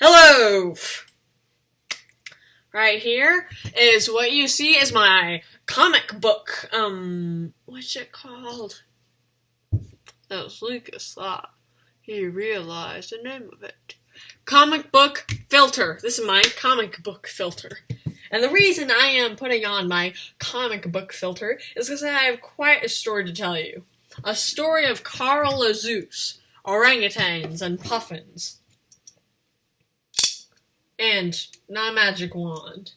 Hello! Right here is what you see is my comic book. What's it called? As Lucas thought he realized the name of it. Comic book filter. This is my comic book filter. And the reason I am putting on my comic book filter is because I have quite a story to tell you. A story of Carl Azuz, orangutans, and puffins. And not a magic wand.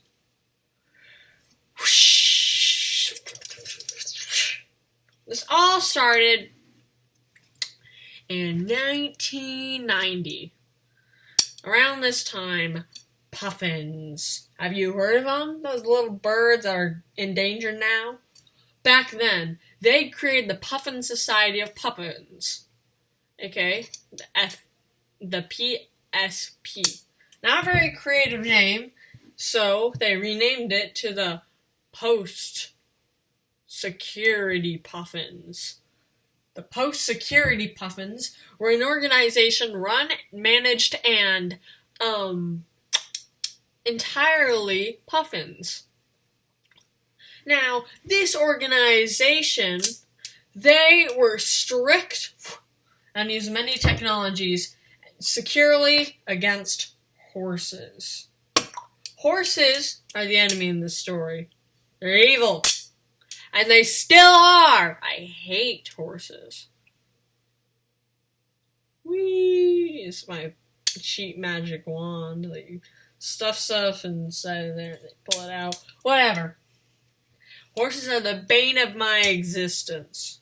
This all started in 1990. Around this time, puffins. Have you heard of them? Those little birds that are endangered now? Back then, they created the Puffin Society of Puffins. Okay? The PSP. Not a very creative name, so they renamed it to the Post-Security Puffins. The Post-Security Puffins were an organization run, managed, and entirely puffins. Now, this organization, they were strict and used many technologies securely against horses. Horses are the enemy in this story. They're evil. And they still are. I hate horses. Whee! It's my cheap magic wand that you stuff inside of there and they pull it out. Whatever. Horses are the bane of my existence.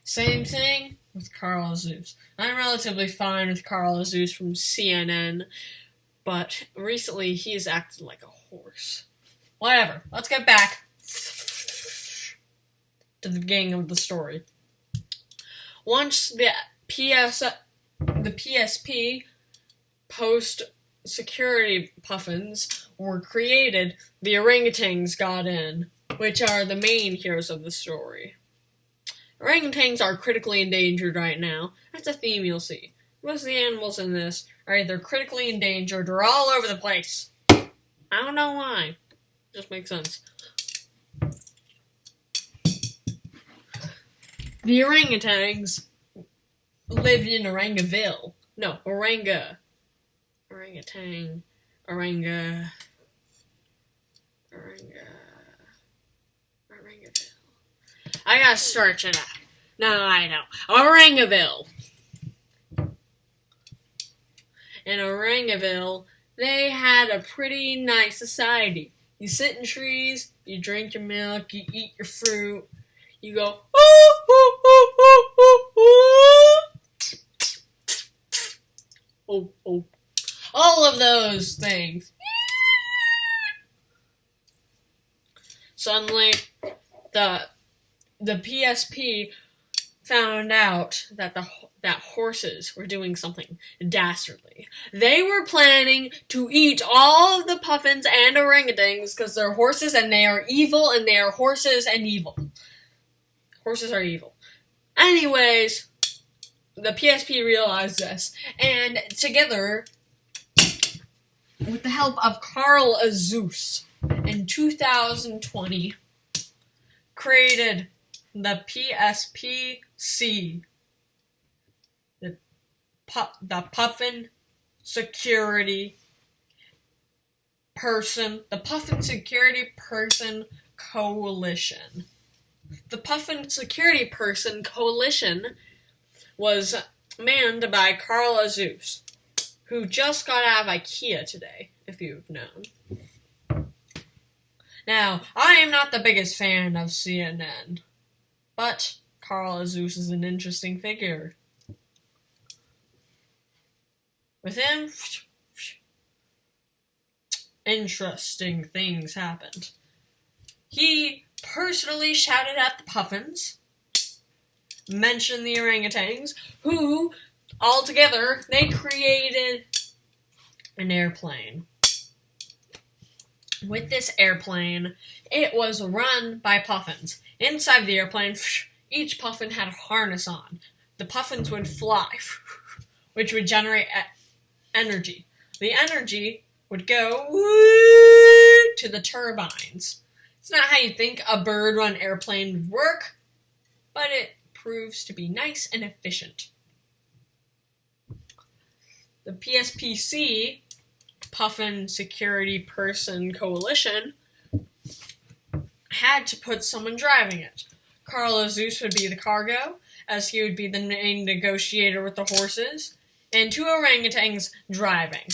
Same thing with Carl Azuz. I'm relatively fine with Carl Azuz from CNN, but recently he has acted like a horse. Whatever. Let's get back to the beginning of the story. Once the PSP post-security puffins were created, the orangutans got in, which are the main heroes of the story. Orangutans are critically endangered right now. That's a theme you'll see. Most of the animals in this are either critically endangered or all over the place. I don't know why. Just makes sense. The orangutans lived in Orangaville. No, Orangutan. Orangaville. I gotta search it up. No, I know. Orangaville. In Orangaville, they had a pretty nice society. You sit in trees, you drink your milk, you eat your fruit, you go, ooh, ooh, ooh, ooh, ooh, ooh. Oh. All of those things. Suddenly, the PSP found out that horses were doing something dastardly. They were planning to eat all of the puffins and orangutans because they're horses and they are evil and they are horses and evil. Horses are evil. Anyways, the PSP realized this, and together, with the help of Carl Azuz, in 2020, created the PSPC, the Puffin Security Person Coalition. The Puffin Security Person Coalition was manned by Carl Azuz, who just got out of IKEA today, if you've known. Now, I am not the biggest fan of CNN, but Carl Azuz is an interesting figure. With him, interesting things happened. He personally shouted at the puffins, mentioned the orangutans, who, all together, they created an airplane. With this airplane, it was run by puffins. Inside the airplane, each puffin had a harness on. The puffins would fly, which would generate energy. the energy would go to the turbines. It's not how you think a bird-run airplane would work, but it proves to be nice and efficient. The PSPC, Puffin Security Person Coalition, had to put someone driving it. Carl Azuz would be the cargo, as he would be the main negotiator with the horses, and 2 orangutans driving.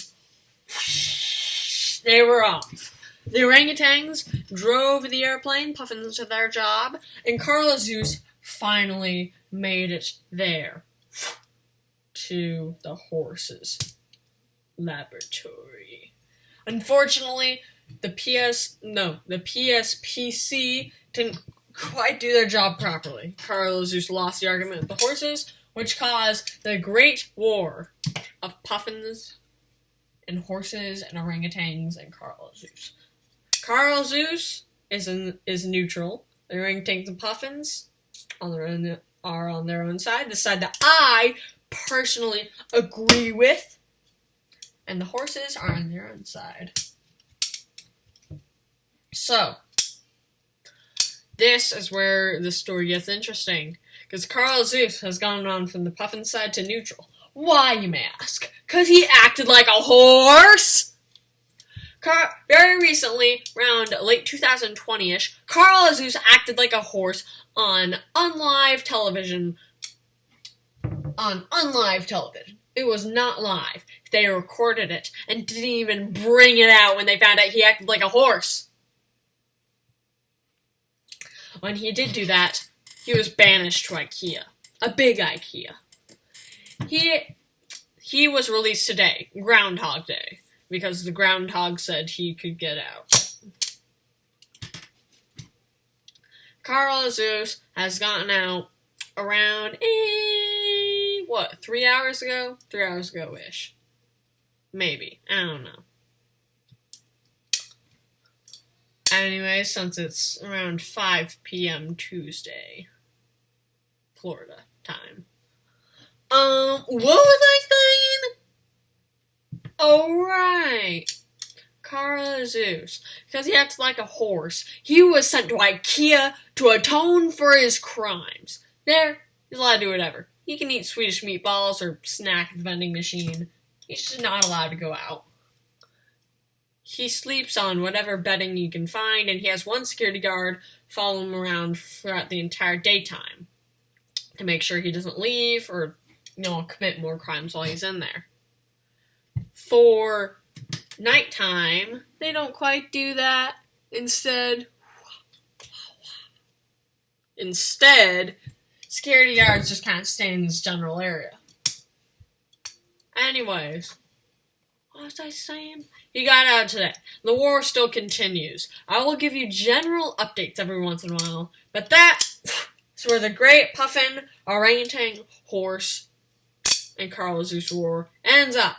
They were off. The orangutans drove the airplane, Puffin to their job, and Carl Azuz finally made it there to the horses' laboratory. Unfortunately, the PSPC didn't quite do their job properly. Carl Azuz lost the argument with the horses, which caused the Great War of Puffins and horses and orangutans and Carl Azuz. Carl Azuz is neutral. The orangutans and Puffins are on their own side, the side that I personally agree with, and the horses are on their own side. So, this is where the story gets interesting, because Carl Azuz has gone on from the Puffin side to neutral. Why, you may ask? Because he acted like a horse? Very recently, around late 2020-ish, Carl Azuz acted like a horse on unlive television. It was not live. They recorded it and didn't even bring it out when they found out he acted like a horse. When he did do that, he was banished to IKEA. A big IKEA. He was released today, Groundhog Day, because the groundhog said he could get out. Carl Azuz has gotten out around, 3 hours ago? 3 hours ago-ish. Maybe. I don't know. Anyway, since it's around 5 p.m. Tuesday, Florida time. What was I saying? Oh, right. Carl Azuz. Because he acts like a horse. He was sent to IKEA to atone for his crimes. There, he's allowed to do whatever. He can eat Swedish meatballs or snack at the vending machine. He's just not allowed to go out. He sleeps on whatever bedding he can find, and he has one security guard follow him around throughout the entire daytime to make sure he doesn't leave or, commit more crimes while he's in there. For nighttime, they don't quite do that. Instead, security guards just kind of stay in this general area. Anyways, what was I saying? He got out today. The war still continues. I will give you general updates every once in a while, but that is where the great Puffin, orangutan, horse, and Carl Azuz war ends up.